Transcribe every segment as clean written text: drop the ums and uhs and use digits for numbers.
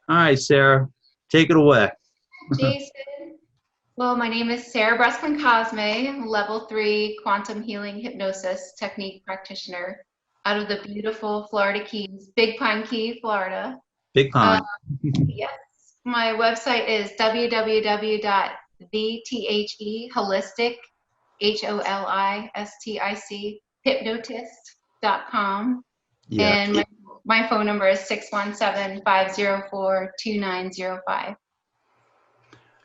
All right, Sarah, take it away. Jason. Well, my name is Sarah Breskman Cosme. I'm level 3 quantum healing hypnosis technique practitioner out of the beautiful Florida Keys, Big Pine Key, Florida. Big Uh, pine. yes, my website is www.the holistic, HOLISTIC, hypnotist.com. Yeah. And my phone number is 617-504-2905.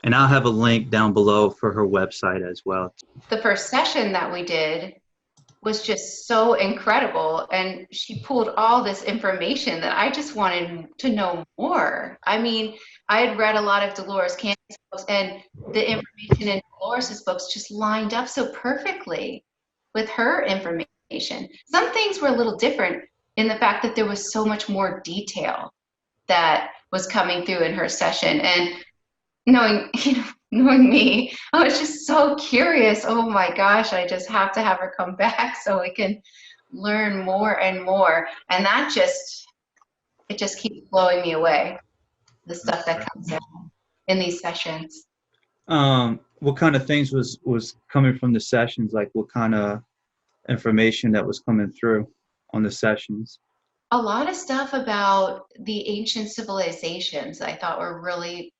And I'll have a link down below for her website as well. The first session that we did was just so incredible, and she pulled all this information that I just wanted to know more. I mean, I had read a lot of Dolores Canby's books, and the information in Dolores's books just lined up so perfectly with her information. Some things were a little different in the fact that there was so much more detail that was coming through in her session. And knowing, knowing me, I was just so curious. Oh my gosh, I just have to have her come back so we can learn more and more. And it just keeps blowing me away, the stuff that comes in these sessions. What kind of things was coming from the sessions? Like what kind of information that was coming through on the sessions? A lot of stuff about the ancient civilizations I thought were really,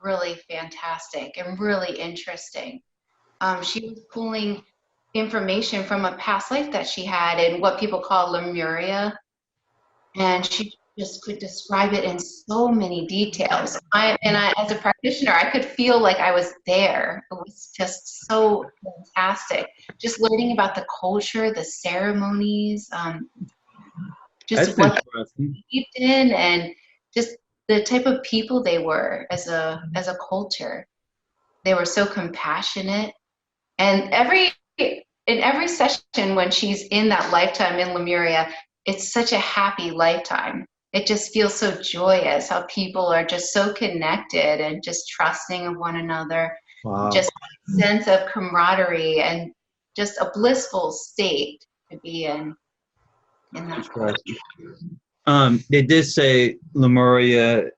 really fantastic and really interesting. She was pulling information from a past life that she had in what people call Lemuria, and she just could describe it in so many details. As a practitioner, I could feel like I was there. It was just so fantastic. Just learning about the culture, the ceremonies, just That's what they interesting. believed in, and just the type of people they were as a culture. They were so compassionate. And in every session when she's in that lifetime in Lemuria, it's such a happy lifetime. It just feels so joyous how people are just so connected and just trusting of one another. Wow. Just a sense of camaraderie and just a blissful state to be in that culture. Interesting. They did say Lemuria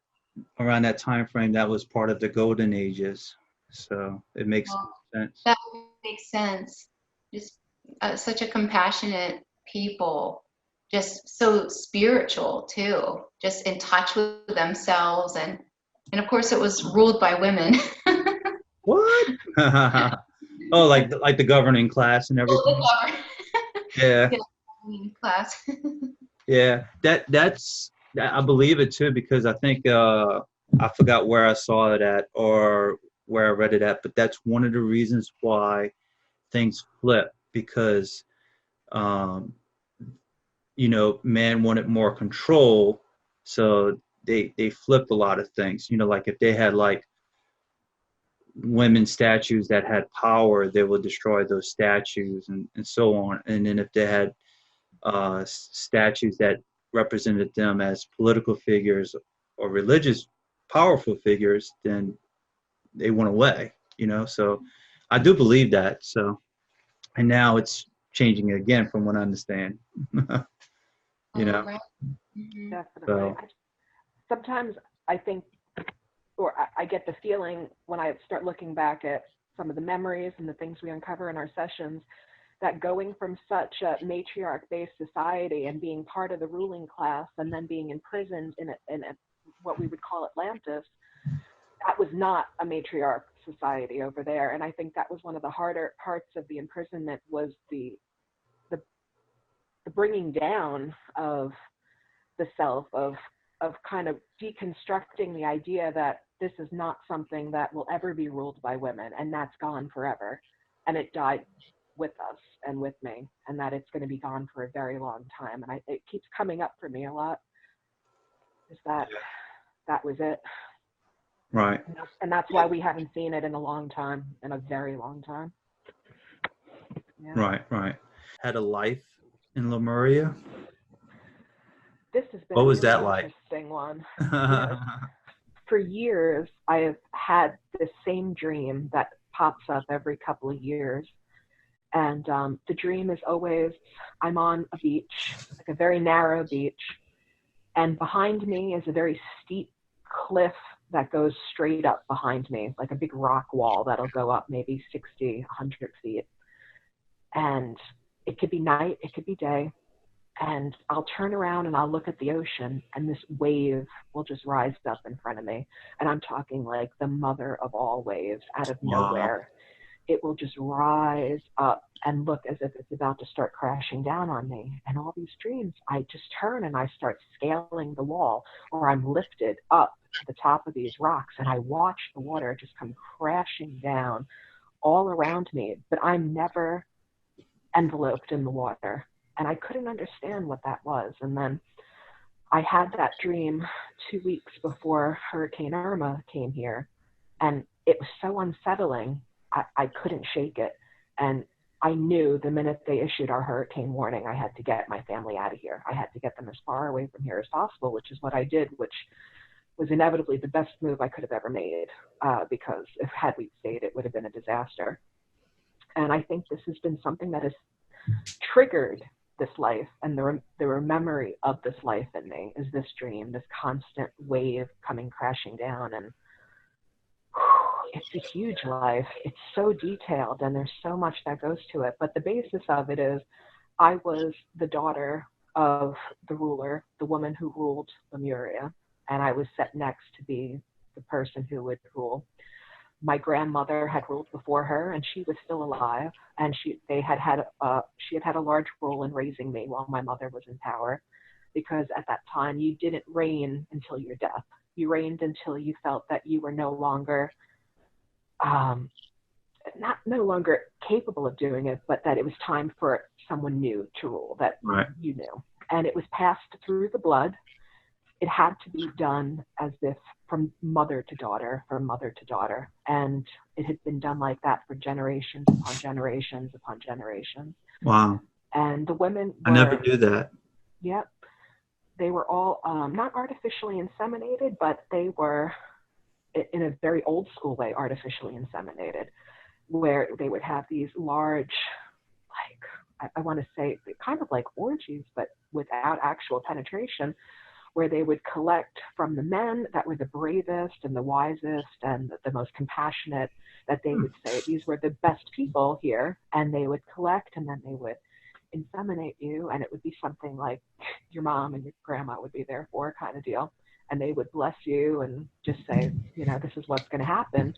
around that time frame that was part of the golden ages. So it makes Well, sense. that makes sense. Just such a compassionate people, just so spiritual too, just in touch with themselves, and of course it was ruled by women. What? Oh, like the governing class and everything. Yeah, Yeah, class. yeah. I believe it too because I think I forgot where I saw it at or where I read it at, but that's one of the reasons why things flip because um, man wanted more control, so they flipped a lot of things. Like if they had like women statues that had power, they would destroy those statues and so on. And then if they had statues that represented them as political figures or religious powerful figures, then they went away. So I do believe that. So, and now it's changing again from what I understand. you Oh, know, right. Hmm. Definitely. so Sometimes I think, or I get the feeling when I start looking back at some of the memories and the things we uncover in our sessions, that going from such a matriarch-based society and being part of the ruling class and then being imprisoned in what we would call Atlantis, that was not a matriarch society over there. And I think that was one of the harder parts of the imprisonment was the, the bringing down of the self, of kind of deconstructing the idea that this is not something that will ever be ruled by women, and that's gone forever, and it died with us and with me, and that it's going to be gone for a very long time. And it keeps coming up for me a lot, is that was it. right, And that's why we haven't seen it in a long time, in a very long time. Yeah. right. Had a life in Lemuria. This has been What a was really that like? interesting one. Yes. For years, I have had this same dream that pops up every couple of years. And the dream is always, I'm on a beach, like a very narrow beach. And behind me is a very steep cliff that goes straight up behind me, like a big rock wall that'll go up maybe 60, 100 feet. And it could be night, it could be day. And I'll turn around and I'll look at the ocean, and this wave will just rise up in front of me. And I'm talking like the mother of all waves out of nowhere. It will just rise up and look as if it's about to start crashing down on me. And all these dreams, I just turn and I start scaling the wall, or I'm lifted up to the top of these rocks, and I watch the water just come crashing down all around me, but I'm never enveloped in the water. And I couldn't understand what that was. And then I had that dream 2 weeks before Hurricane Irma came here, and it was so unsettling. I couldn't shake it. And I knew the minute they issued our hurricane warning, I had to get my family out of here. I had to get them as far away from here as possible, which is what I did, which was inevitably the best move I could have ever made, because if had we stayed, it would have been a disaster. And I think this has been something that has triggered this life, and the memory of this life in me is this dream, this constant wave coming crashing down. And it's a huge life. It's so detailed, and there's so much that goes to it. But the basis of it is I was the daughter of the ruler, the woman who ruled Lemuria, and I was set next to be the person who would rule. My grandmother had ruled before her, and she was still alive, and she had had a large role in raising me while my mother was in power, because at that time you didn't reign until your death. You reigned until you felt that you were no longer capable of doing it, but that it was time for someone new to rule, that you knew. And it was passed through the blood. It had to be done as if from mother to daughter, from mother to daughter. And it had been done like that for generations upon generations upon generations. Wow. And the women I never knew that. Yep. They were all not artificially inseminated, but they were, in a very old school way, artificially inseminated, where they would have these large, like, I want to say kind of like orgies, but without actual penetration, where they would collect from the men that were the bravest and the wisest and the most compassionate, that they would say, these were the best people here, and they would collect, and then they would inseminate you, and it would be something like your mom and your grandma would be there for, kind of deal. And they would bless you and just say, this is what's going to happen.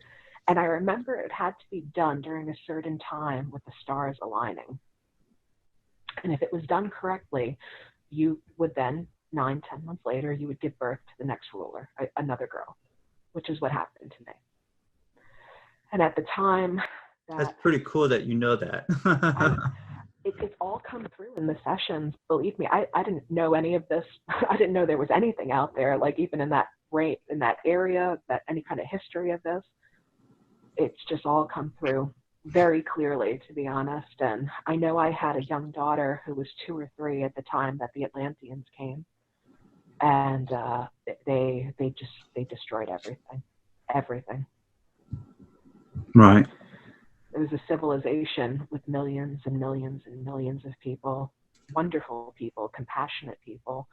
And I remember it had to be done during a certain time with the stars aligning. And if it was done correctly, you would then, 9-10 months later, you would give birth to the next ruler, another girl, which is what happened to me. And at the time, that's pretty cool that you know that. It's all come through in the sessions. Believe me, I didn't know any of this. I didn't know there was anything out there, like even in that area, that any kind of history of this. It's just all come through very clearly, to be honest. And I know I had a young daughter who was 2 or 3 at the time that the Atlanteans came, and they destroyed everything. Right. It was a civilization with millions and millions and millions of people, wonderful people, compassionate people,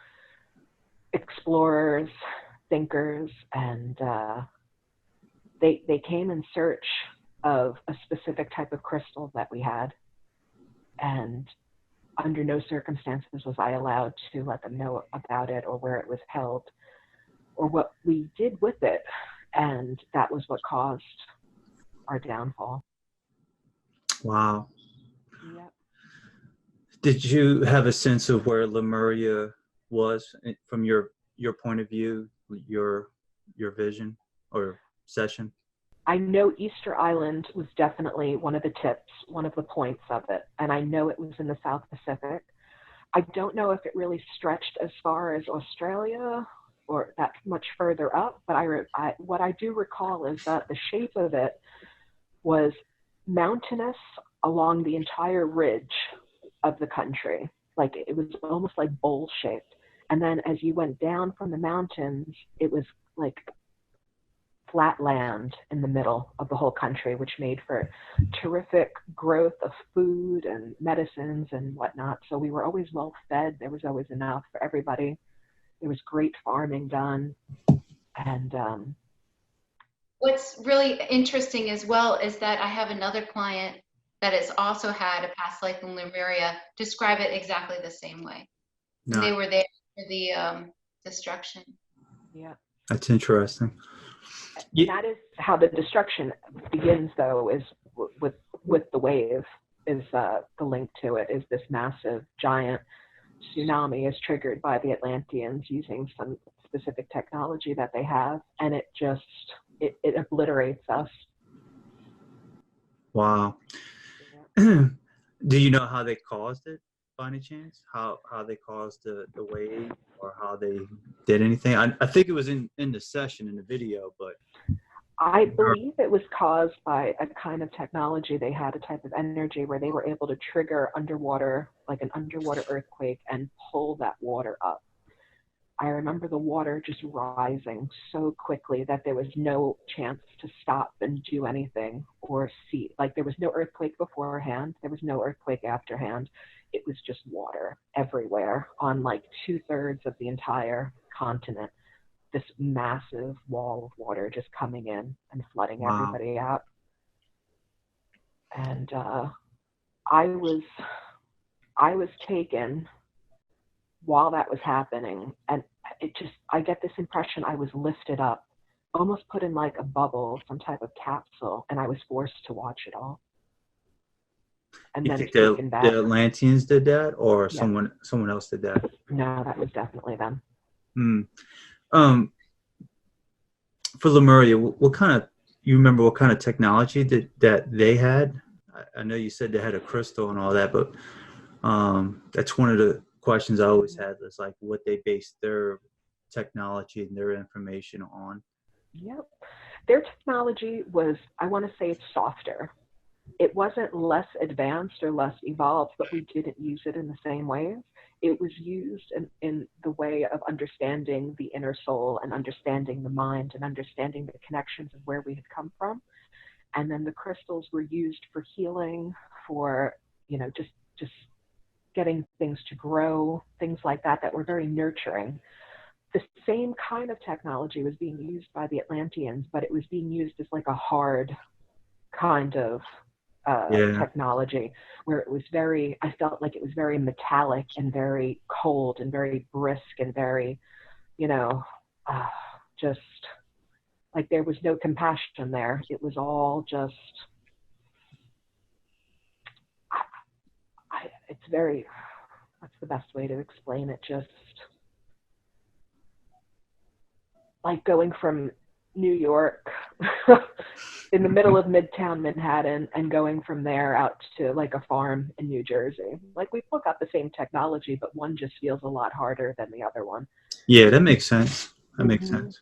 explorers, thinkers, and they came in search of a specific type of crystal that we had. And under no circumstances was I allowed to let them know about it or where it was held or what we did with it. And that was what caused our downfall. Wow. Yep. Did you have a sense of where Lemuria was from your point of view, your vision or session? I know Easter Island was definitely one of the tips, one of the points of it, and I know it was in the South Pacific. I don't know if it really stretched as far as Australia or that much further up, but what I do recall is that the shape of it was mountainous along the entire ridge of the country. Like it was almost like bowl shaped. And then as you went down from the mountains, it was like flat land in the middle of the whole country, which made for terrific growth of food and medicines and whatnot. So we were always well fed. There was always enough for everybody. There was great farming done. And What's really interesting as well is that I have another client that has also had a past life in Lemuria describe it exactly the same way. And they No, were there for the destruction. yeah, that's interesting. and Yeah. that is how the destruction begins, though, is with the wave. Is the link to it is this massive, giant tsunami is triggered by the Atlanteans using some specific technology that they have, and it just it obliterates us. Wow. Yeah. Do you know how they caused it by any chance? How they caused the wave, or how they did anything? I think it was in the session, in the video, but I believe it was caused by a kind of technology. They had a type of energy where they were able to trigger underwater, like an underwater earthquake, and pull that water up. I remember the water just rising so quickly that there was no chance to stop and do anything or see. Like, there was no earthquake beforehand, there was no earthquake afterhand. It was just water everywhere on like 2/3 of the entire continent. This massive wall of water just coming in and flooding wow. everybody out. And I was taken while that was happening, and I get this impression I was lifted up, almost put in like a bubble, some type of capsule, and I was forced to watch it all. And You then think taken back. the Atlanteans did that, or Yeah. someone else did that? No, that was definitely them. For Lemuria, what kind of, you remember what kind of technology that they had? I know you said they had a crystal and all that, but that's one of the questions I always had, is like what they based their technology and their information on. Yep. Their technology was, I want to say it's softer. It wasn't less advanced or less evolved, but we didn't use it in the same ways. It was used in the way of understanding the inner soul and understanding the mind and understanding the connections of where we had come from. And then the crystals were used for healing, for, just getting things to grow, things like that, that were very nurturing. The same kind of technology was being used by the Atlanteans, but it was being used as like a hard kind of technology, where it was I felt like it was very metallic and very cold and very brisk and very, just like there was no compassion there. It was all just, it's very, what's the best way to explain it? Just like going from New York in the middle of Midtown Manhattan and going from there out to like a farm in New Jersey. Like, we look at the same technology, but one just feels a lot harder than the other one. Yeah, that makes sense. That makes sense.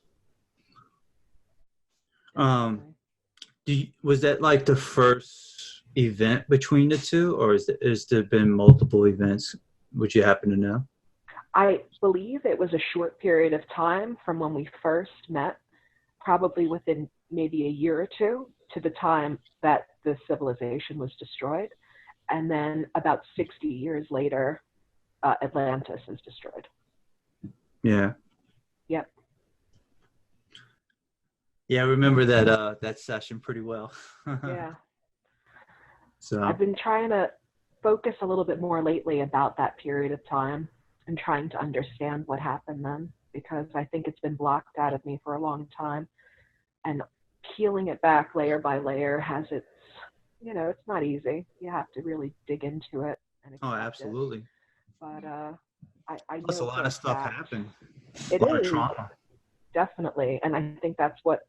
Was that like the first event between the two, or is there been multiple events? Would you happen to know? I believe it was a short period of time from when we first met, probably within maybe a year or two, to the time that the civilization was destroyed. And then about 60 years later, Atlantis is destroyed. Yeah. Yep. Yeah, I remember that session pretty well. Yeah. So I've been trying to focus a little bit more lately about that period of time and trying to understand what happened then, because I think it's been blocked out of me for a long time. And peeling it back layer by layer has its, it's not easy. You have to really dig into it. And absolutely. It. But I Plus, know a lot of stuff happened. It a lot is. of trauma. Definitely. And I think that's what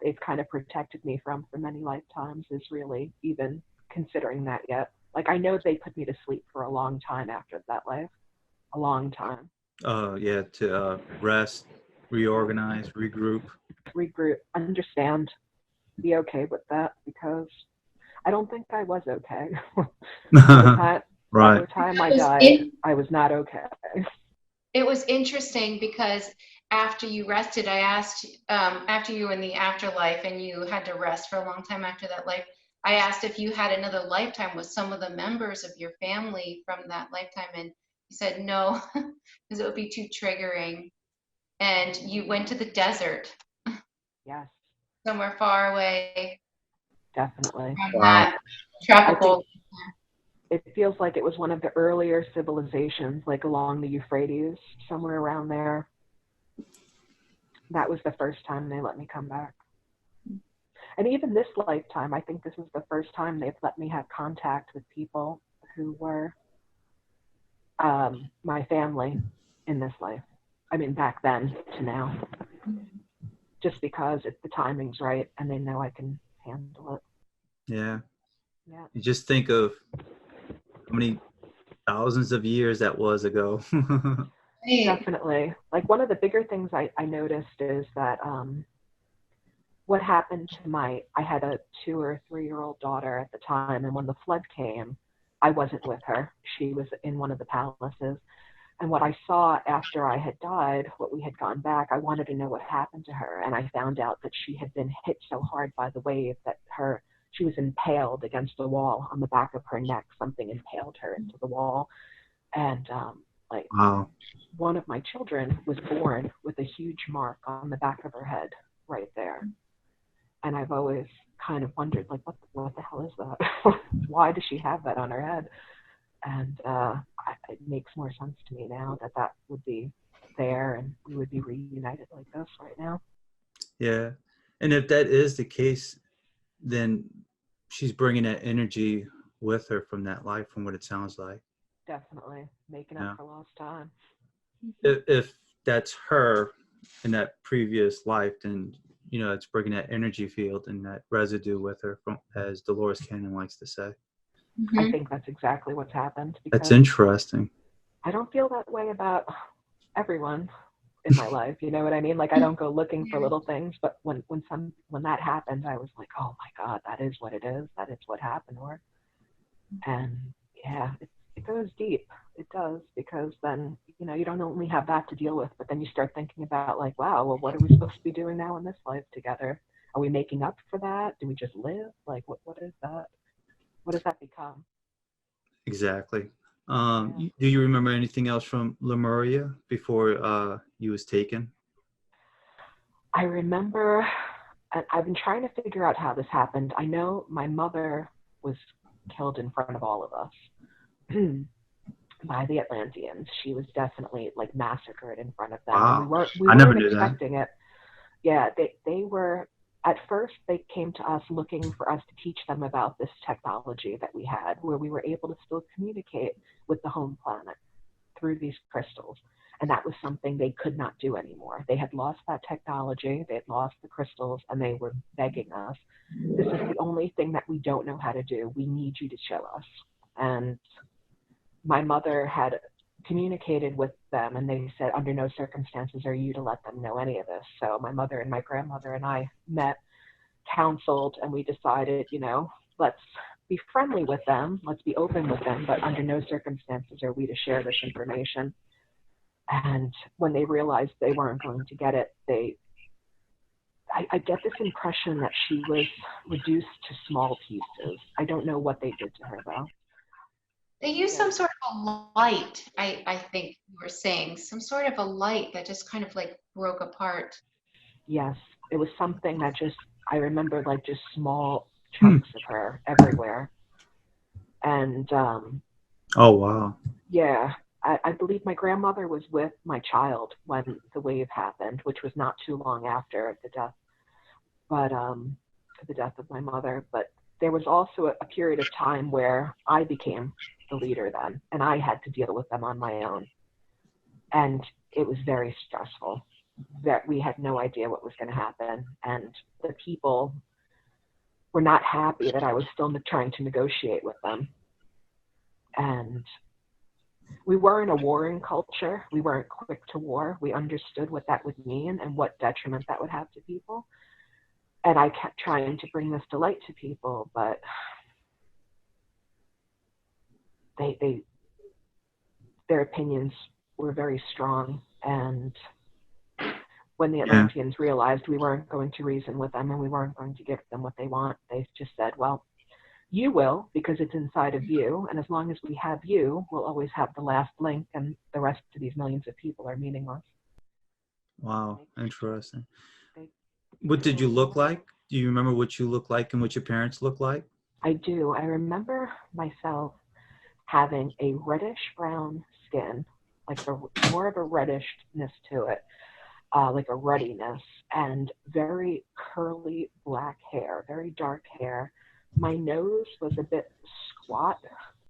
they've kind of protected me from for many lifetimes, is really even considering that yet. Like, I know they put me to sleep for a long time after that life. A long time. Yeah, to rest, reorganize, regroup, understand, be okay with that, because I don't think I was okay. By the time I died, I was not okay. It was interesting because after you rested, I asked, after you were in the afterlife and you had to rest for a long time after that life, I asked if you had another lifetime with some of the members of your family from that lifetime, and you said no, because it would be too triggering. and you went to the desert, Yes, somewhere far away definitely. from Wow. that I think tropical. it feels like it was one of the earlier civilizations, like along the Euphrates, somewhere around there. That was the first time they let me come back. And even this lifetime, I think this is the first time they've let me have contact with people who were my family in this life. I mean, back then to now. Just because the timing's right and they know I can handle it. Yeah. Yeah. You just think of how many thousands of years that was ago. Definitely. Like one of the bigger things I noticed is that what happened to I had a 2 or 3-year-old daughter at the time, and when the flood came, I wasn't with her. She was in one of the palaces. And what I saw after I had died, what we had gone back, I wanted to know what happened to her. And I found out that she had been hit so hard by the wave that she was impaled against the wall on the back of her neck. Something impaled her into the wall. And Wow. one of my children was born with a huge mark on the back of her head right there. And I've always kind of wondered, like, what the hell is that? Why does she have that on her head? And it makes more sense to me now that would be there and we would be reunited like this right now. Yeah. And if that is the case, then she's bringing that energy with her from that life, from what it sounds like. Definitely making Yeah. up for lost time. If that's her in that previous life, then, you know, it's bringing that energy field and that residue with her, from, as Dolores Cannon likes to say. I think that's exactly what's happened. That's interesting. I don't feel that way about everyone in my life. You know what I mean? Like I don't go looking for little things, but when that happened, I was like, oh my God, that is what it is. That is what happened to her. And yeah, it goes deep. It does, because then, you know, you don't only have that to deal with, but then you start thinking about like, wow, well, what are we supposed to be doing now in this life together? Are we making up for that? Do we just live? Like, what is that? What does that become? Exactly. Yeah. Do you remember anything else from Lemuria before you was taken? I remember, and I've been trying to figure out how this happened. I know my mother was killed in front of all of us by the Atlanteans. She was definitely like massacred in front of them. Wow. And we I never weren't knew that. expecting it. Yeah, they were, at first they came to us looking for us to teach them about this technology that we had, where we were able to still communicate with the home planet through these crystals. And that was something they could not do anymore. They had lost that technology, they had lost the crystals, and they were begging us, this is the only thing that we don't know how to do. We need you to show us. And my mother had communicated with them, and they said, under no circumstances are you to let them know any of this. So my mother and my grandmother and I met, counseled, and we decided, you know, let's be friendly with them, let's be open with them, but under no circumstances are we to share this information. And when they realized they weren't going to get it, I get this impression that she was reduced to small pieces. I don't know what they did to her, though. They used some sort of a light, I think you were saying, some sort of a light that just kind of like broke apart. Yes, it was something that just, I remember like just small chunks of her everywhere. And Oh, wow. yeah, I believe my grandmother was with my child when the wave happened, which was not too long after the death, but the death of my mother. But there was also a period of time where I became the leader then, and I had to deal with them on my own. And it was very stressful. That we had no idea what was going to happen, and the people were not happy that I was still trying to negotiate with them. And we weren't a warring culture. We weren't quick to war. We understood what that would mean and what detriment that would have to people. And I kept trying to bring this to light to people, but their opinions were very strong. And when the Atlanteans realized we weren't going to reason with them and we weren't going to give them what they want, they just said, well, you will, because it's inside of you. And as long as we have you, we'll always have the last link, and the rest of these millions of people are meaningless. Wow, interesting. They What did you really look were. like? Do you remember what you looked like and what your parents looked like? I do. I remember myself having a reddish brown skin, like more of a reddishness to it, like a ruddiness, and very curly black hair, very dark hair. My nose was a bit squat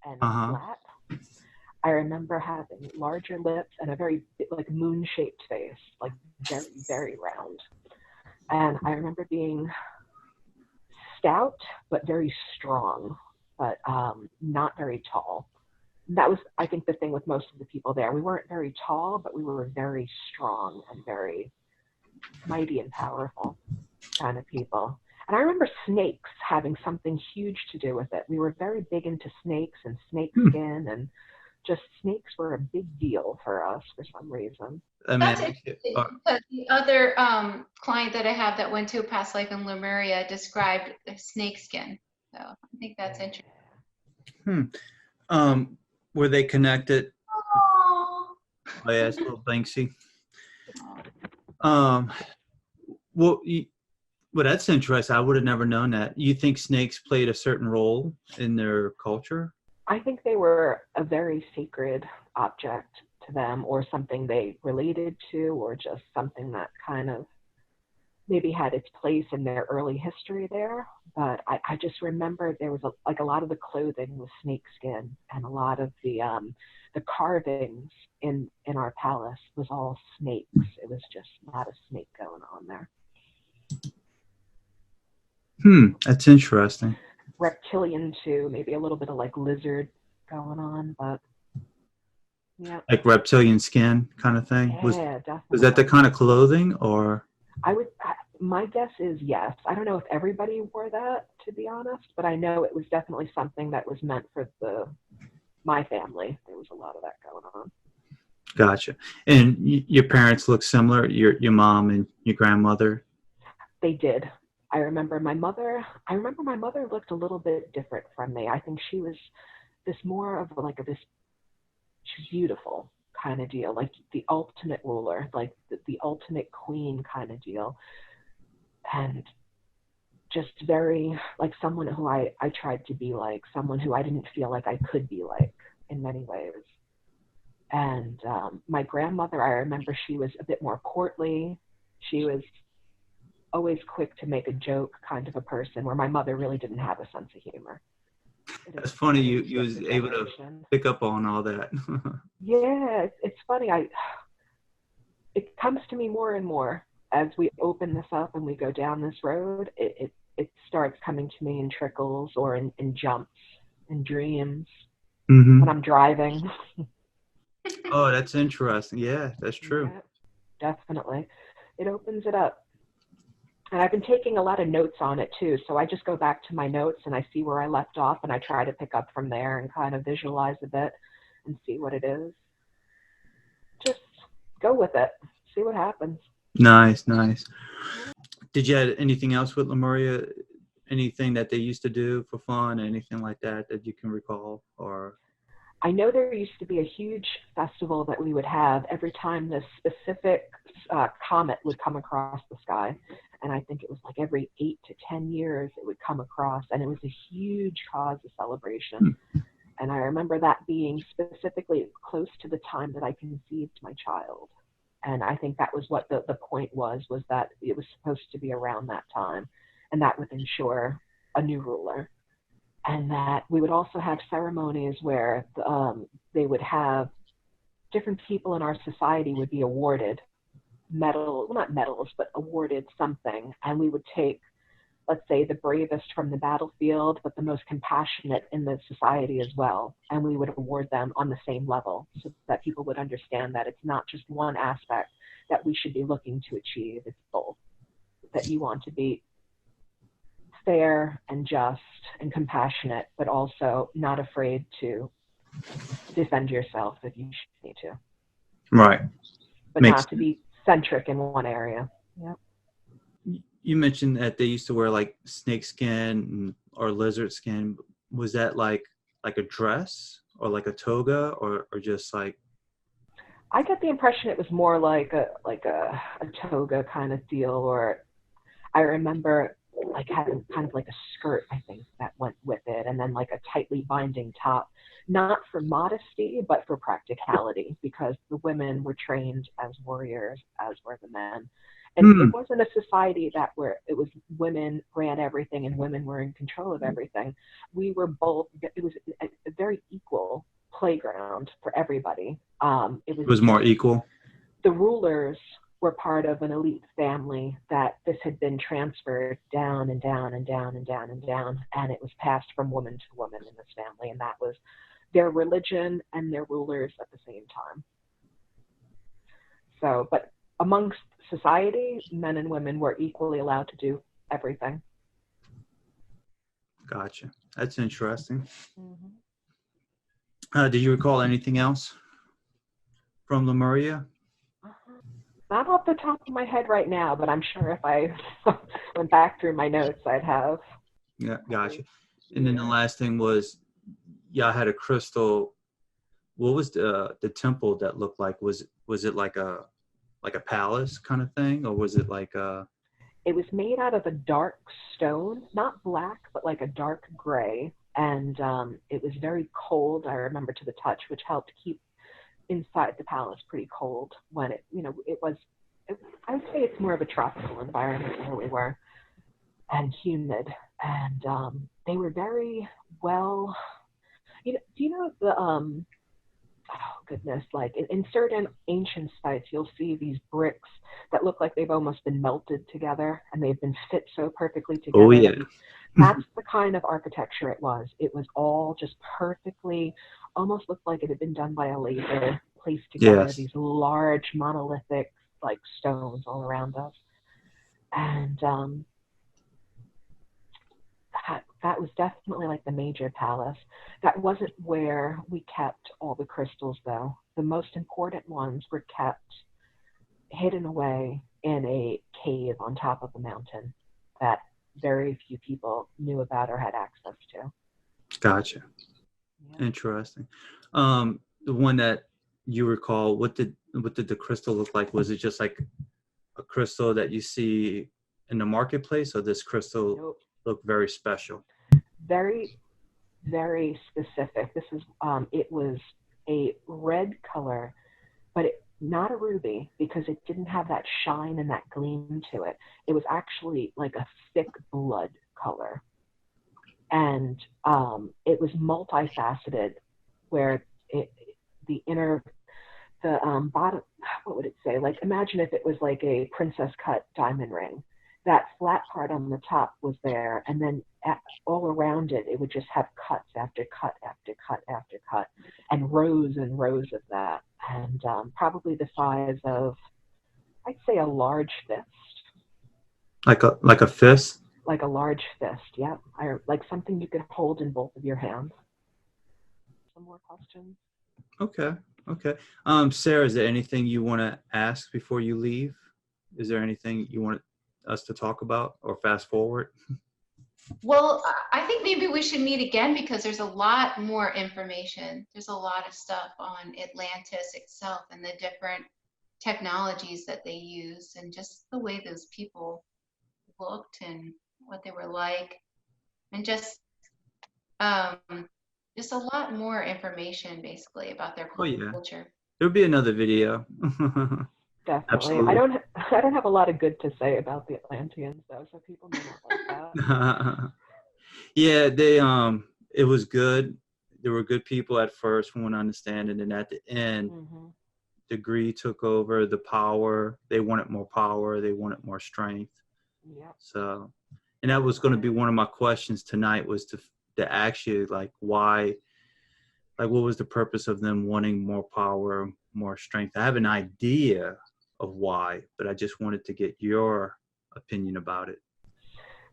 and Uh-huh. flat. I remember having larger lips and a very like moon-shaped face, like very, very round. And I remember being stout, but very strong, but not very tall. That was, I think, the thing with most of the people there. We weren't very tall, but we were very strong and very mighty and powerful kind of people. And I remember snakes having something huge to do with it. We were very big into snakes and snake Hmm. skin, and just snakes were a big deal for us for some reason. I That's mean, interesting because the other client that I have that went to a past life in Lemuria described snake skin. So I think that's interesting. hmm. Were they connected? Aww. I asked little Banksy. Um, well, well, that's interesting. I would have never known that. You think snakes played a certain role in their culture? I think they were a very sacred object to them, or something they related to, or just something that kind of maybe had its place in their early history there. But I just remember there was like a lot of the clothing was snake skin, and a lot of the carvings in our palace was all snakes. It was just not a snake going on there. That's interesting. Reptilian too, maybe a little bit of like lizard going on, but yeah. Like reptilian skin kind of thing. Yeah, Was that the definitely. kind of clothing or? My guess is yes. I don't know if everybody wore that, to be honest, but I know it was definitely something that was meant for my family. There was a lot of that going on. Gotcha. And your parents look similar, your mom and your grandmother? They did. I remember my mother looked a little bit different from me. I think she was this more of like this, she's beautiful kind of deal, like the ultimate ruler, like the ultimate queen kind of deal. And just very like someone who I tried to be like, someone who I didn't feel like I could be like in many ways. And my grandmother, I remember she was a bit more courtly. She was always quick to make a joke kind of a person, where my mother really didn't have a sense of humor. That's funny. You was Different able to generation. pick up on all that. Yeah, it's funny. It comes to me more and more as we open this up and we go down this road. It starts coming to me in trickles, or in jumps, in dreams, Mm-hmm. when I'm driving. Oh, that's interesting. Yeah, that's true. Yeah, definitely. It opens it up. And I've been taking a lot of notes on it too. So I just go back to my notes and I see where I left off, and I try to pick up from there and kind of visualize a bit and see what it is. Just go with it. See what happens. Nice. Did you have anything else with Lemuria? Anything that they used to do for fun, anything like that that you can recall? Or I know there used to be a huge festival that we would have every time this specific comet would come across the sky. And I think it was like every 8 to 10 years it would come across, and it was a huge cause of celebration. And I remember that being specifically close to the time that I conceived my child. And I think that was what the point was that it was supposed to be around that time, and that would ensure a new ruler. And that we would also have ceremonies where they would have different people in our society would be awarded well, not medals, but awarded something. And we would take, let's say, the bravest from the battlefield, but the most compassionate in the society as well. And we would award them on the same level, so that people would understand that it's not just one aspect that we should be looking to achieve, it's both. That you want to be fair and just and compassionate, but also not afraid to defend yourself if you need to. right. But Makes not to be centric in one area. Yep. You mentioned that they used to wear like snake skin or lizard skin. Was that like a dress or like a toga or just like? I get the impression it was more like a toga kind of deal, or I remember like having kind of like a skirt, I think, that went with it, and then like a tightly binding top, not for modesty, but for practicality, because the women were trained as warriors, as were the men. And Hmm. it wasn't a society that where it was women ran everything and women were in control of everything. We were both, it was a very equal playground for everybody. It was It was just more equal. the rulers were part of an elite family that this had been transferred down and down and down and down and down, and it was passed from woman to woman in this family, and that was their religion and their rulers at the same time. So, but amongst society, men and women were equally allowed to do everything. Gotcha. That's interesting. Mm-hmm. Do you recall anything else from Lemuria? Not off the top of my head right now, but I'm sure if I went back through my notes, I'd have. Yeah, gotcha. And then the last thing was, yeah, I had a crystal. What was the temple that looked like? Was it like a palace kind of thing, or was it like a? It was made out of a dark stone, not black, but like a dark gray, and it was very cold. I remember to the touch, which helped keep inside the palace pretty cold when it was. I would say it's more of a tropical environment where we were, and humid, and they were very well. Do you know the oh goodness, like in certain ancient sites, you'll see these bricks that look like they've almost been melted together and they've been fit so perfectly together. Oh yeah. That's the kind of architecture it was. It was all just perfectly, almost looked like it had been done by a laser, placed together, Yes. these large monolithic like stones all around us. And that was definitely like the major palace. That wasn't where we kept all the crystals, though. The most important ones were kept hidden away in a cave on top of a mountain that very few people knew about or had access to. Gotcha. Yeah. Interesting. The one that you recall, what did the crystal look like? Was it just like a crystal that you see in the marketplace, or this crystal Nope. looked very special? Very, very specific. This is it was a red color, but not a ruby, because it didn't have that shine and that gleam to it. It was actually like a thick blood color, and it was multifaceted, where the inner, the bottom, what would it say? Like, imagine if it was like a princess cut diamond ring. That flat part on the top was there, and then all around it, it would just have cuts after cut after cut after cut, and rows of that, and probably the size of, I'd say, a large fist. Like a fist? Like a large fist, yeah. Like something you could hold in both of your hands. Some more questions? Okay. Sarah, is there anything you want to ask before you leave? Is there anything you want us to talk about, or fast forward? Well, I think maybe we should meet again, because there's a lot more information. There's a lot of stuff on Atlantis itself and the different technologies that they use, and just the way those people looked and what they were like, and just a lot more information basically about their Oh yeah. culture. There'll be another video. Definitely. Absolutely. I don't have a lot of good to say about the Atlanteans, though, so people may not like that. Yeah, they it was good. There were good people at first, from what I understand, and then at the end, the greed took over, the power. They wanted more power. They wanted more strength. Yep. So, and that was going to be one of my questions tonight, was to ask you, like, why, like, what was the purpose of them wanting more power, more strength? I have an idea of why, but I just wanted to get your opinion about it.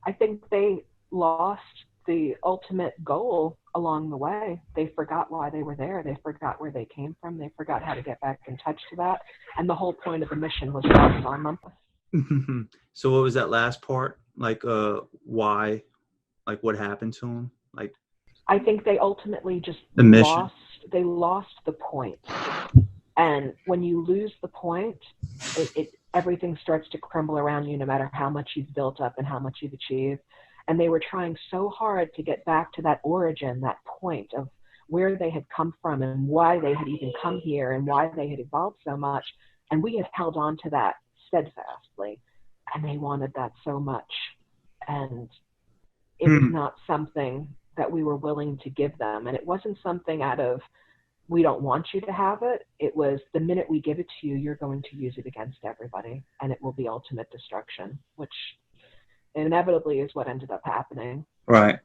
I think they lost the ultimate goal along the way. They forgot why they were there. They forgot where they came from. They forgot how to get back in touch to that. And the whole point of the mission was lost on them. So what was that last part? Like, why? Like, what happened to them? Like, I think they ultimately just the mission. lost the point. And when you lose the point, everything starts to crumble around you, no matter how much you've built up and how much you've achieved. And they were trying so hard to get back to that origin, that point of where they had come from and why they had even come here and why they had evolved so much. And we had held on to that steadfastly. And they wanted that so much. And it was not something that we were willing to give them. And it wasn't something out of, we don't want you to have it. It was, the minute we give it to you, you're going to use it against everybody. And it will be ultimate destruction, which inevitably is what ended up happening. Right.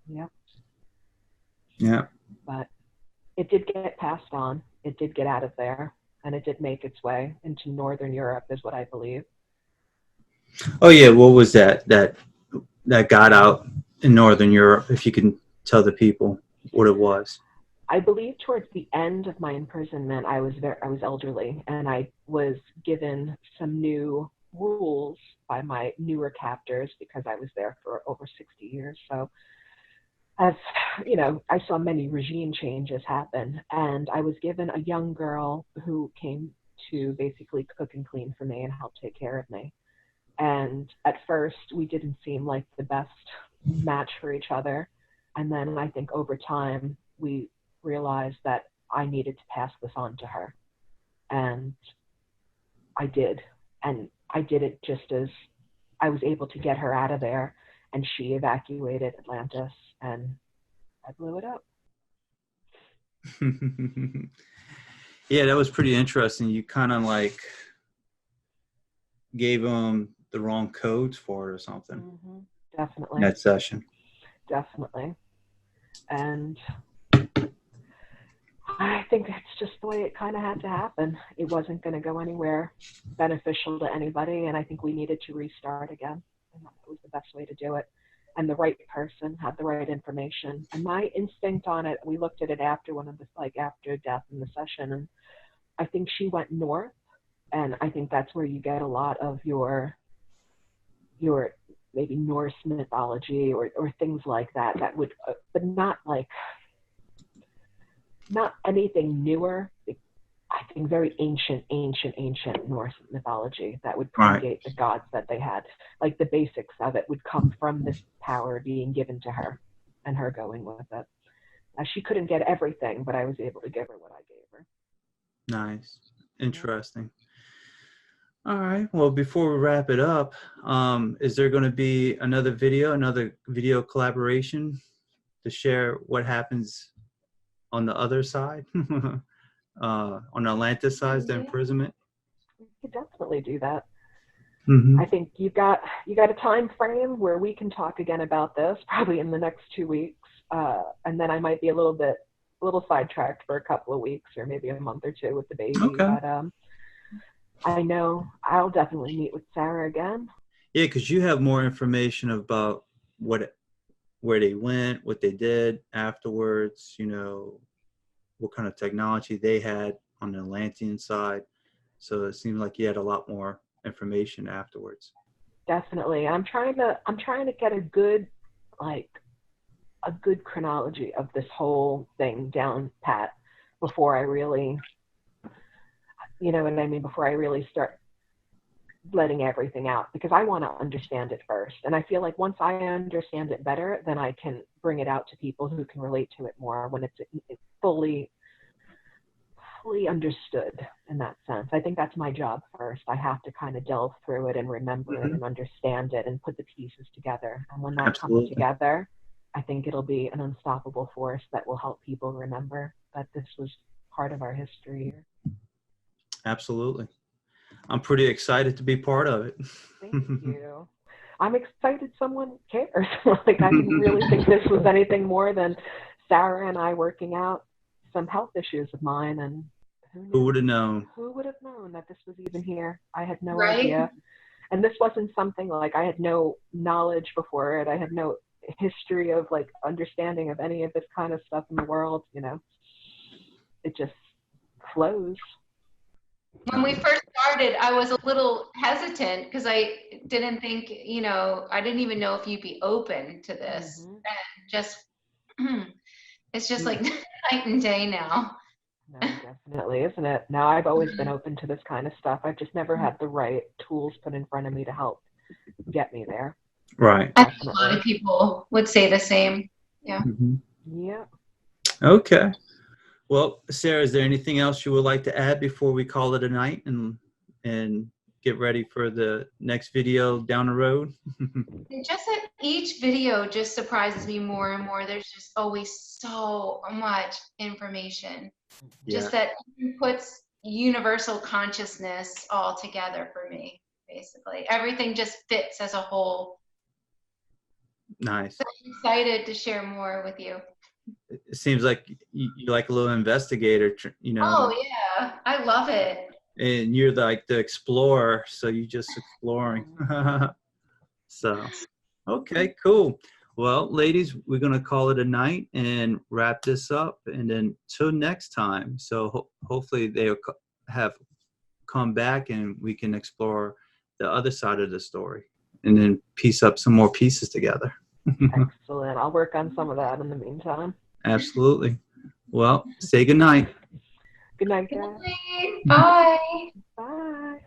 Yeah. Yeah. But it did get passed on. It did get out of there. And it did make its way into Northern Europe, is what I believe. Oh, yeah. What was that got out in Northern Europe, if you can tell the people what it was? I believe towards the end of my imprisonment, I was elderly, and I was given some new rules by my newer captors because I was there for over 60 years. So, as you know, I saw many regime changes happen, and I was given a young girl who came to basically cook and clean for me and help take care of me. And at first, we didn't seem like the best match for each other. And then I think over time, we realized that I needed to pass this on to her. And I did. And I did it just as I was able to get her out of there. And she evacuated Atlantis, and I blew it up. Yeah, that was pretty interesting. You kind of like gave them the wrong codes for it or something. Mm-hmm. Definitely. In that session. Definitely. And I think it's just the way it kind of had to happen. It wasn't going to go anywhere beneficial to anybody, and I think we needed to restart again. And that was the best way to do it. And the right person had the right information. And my instinct on it, we looked at it after after death in the session, and I think she went north, and I think that's where you get a lot of your maybe Norse mythology or things like that would, but not anything newer. I think very ancient Norse mythology that would predate the gods that they had. Like the basics of it would come from this power being given to her and her going with it. She couldn't get everything, but I was able to give her what I gave her. Nice. Interesting. All right. Well, before we wrap it up, is there going to be another video collaboration to share what happens on the other side, on the Atlantis side, the imprisonment? We could definitely do that. Mm-hmm. I think you got a time frame where we can talk again about this, probably in the next 2 weeks, and then I might be a little sidetracked for a couple of weeks or maybe a month or two with the baby. Okay. But I know I'll definitely meet with Sarah again. Yeah, because you have more information about where they went, what they did afterwards, what kind of technology they had on the Atlantean side. So it seems like you had a lot more information afterwards. Definitely. I'm trying to get a good chronology of this whole thing down pat before I really, before I really start letting everything out, because I want to understand it first. And I feel like once I understand it better, then I can bring it out to people who can relate to it more when it's fully understood in that sense. I think that's my job first. I have to kind of delve through it and remember it and understand it and put the pieces together. And when that comes together, I think it'll be an unstoppable force that will help people remember that this was part of our history here. Absolutely. I'm pretty excited to be part of it. Thank you. I'm excited someone cares. I didn't really think this was anything more than Sarah and I working out some health issues of mine, and who would have known? Who would have known that this was even here? I had no idea. And this wasn't something I had no knowledge before it. I had no history of understanding of any of this kind of stuff in the world. It just flows. When we first started, I was a little hesitant because I didn't think, I didn't even know if you'd be open to this. Mm-hmm. And just, it's just like night and day now. No, definitely, isn't it? Now, I've always been open to this kind of stuff. I've just never had the right tools put in front of me to help get me there. Right. I think a lot of people would say the same. Yeah. Yeah. Okay. Well, Sarah, is there anything else you would like to add before we call it a night and get ready for the next video down the road? Just that each video just surprises me more and more. There's just always so much information. Yeah. Just that puts universal consciousness all together for me, basically. Everything just fits as a whole. Nice. So I'm excited to share more with you. It seems like you're like a little investigator, you know. Oh, yeah. I love it. And you're like the explorer, so you're just exploring. So, okay, cool. Well, ladies, we're going to call it a night and wrap this up. And then till next time. So hopefully they'll have come back and we can explore the other side of the story and then piece up some more pieces together. Excellent. I'll work on some of that in the meantime. Absolutely. Well, say good night. Good night, Good guys. night. Bye. Bye.